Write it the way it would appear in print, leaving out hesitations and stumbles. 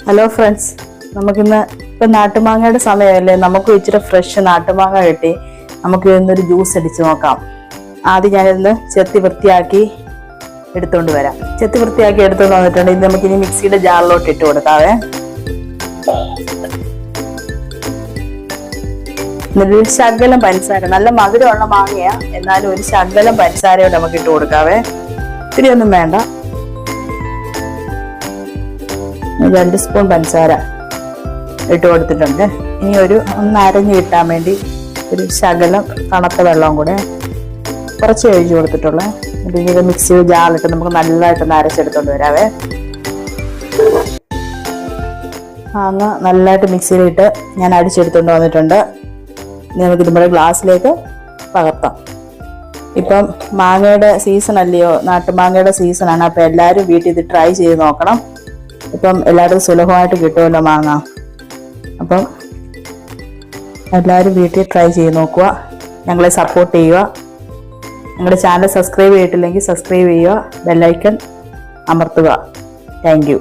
Hello friends, നമുക്കിന്ന് ഇപ്പം നാട്ടുമാങ്ങയുടെ സമയമല്ലേ, നമുക്ക് ഇച്ചിരി ഫ്രഷ് നാട്ടുമാങ്ങ കിട്ടി. നമുക്ക് ഇന്നൊരു ജ്യൂസ് അടിച്ച് നോക്കാം. ആദ്യം ഞാനിന്ന് ചെത്തി വൃത്തിയാക്കി എടുത്തുകൊണ്ട് വരാം. ചെത്തി വൃത്തിയാക്കി എടുത്തുകൊണ്ട് വന്നിട്ടുണ്ട്. ഇത് നമുക്കിനി മിക്സിയുടെ ജാറിലോട്ട് ഇട്ട് കൊടുക്കാവേ. ഒരു ശകലം പഞ്ചസാര, നല്ല മധുരമുള്ള മാങ്ങയാ, എന്നാലും ഒരു ശകലം പഞ്ചസാരയോടെ നമുക്ക് ഇട്ട് കൊടുക്കാവേ. ഇത്തിരി ഒന്നും വേണ്ട. 2 സ്പൂൺ പഞ്ചസാര ഇട്ട് കൊടുത്തിട്ടുണ്ട്. ഇനി ഒന്ന് അരഞ്ഞ് കിട്ടാൻ വേണ്ടി ഒരു ശകലം തണുത്ത വെള്ളം കൂടെ കുറച്ച് ഒഴിച്ച് കൊടുത്തിട്ടുള്ളൂ. ഇനി ഇത് മിക്സിയിൽ ജാറിലിട്ട് നമുക്ക് നല്ലതായിട്ടൊന്ന് അരച്ചെടുത്തോണ്ട് വരാവേ. മാങ്ങ നല്ലതായിട്ട് മിക്സിയിലിട്ട് ഞാൻ അടിച്ചെടുത്തോണ്ട് വന്നിട്ടുണ്ട്. ഇനി നമുക്ക് നമ്മുടെ ഗ്ലാസ്സിലേക്ക് പകർത്താം. ഇപ്പം മാങ്ങയുടെ സീസൺ അല്ലയോ, നാട്ടുമാങ്ങയുടെ സീസണാണ്. അപ്പം എല്ലാവരും വീട്ടിൽ ഇത് ട്രൈ ചെയ്ത് നോക്കണം. ഇപ്പം എല്ലാവരും സുലഭമായിട്ട് കിട്ടുമല്ലോ മാങ്ങ. അപ്പം എല്ലാവരും വീട്ടിൽ ട്രൈ ചെയ്ത് നോക്കുക. ഞങ്ങളെ സപ്പോർട്ട് ചെയ്യുക. ഞങ്ങളുടെ ചാനൽ സബ്സ്ക്രൈബ് ചെയ്തിട്ടില്ലെങ്കിൽ സബ്സ്ക്രൈബ് ചെയ്യുക, ബെല്ലൈക്കൺ അമർത്തുക. Thank you.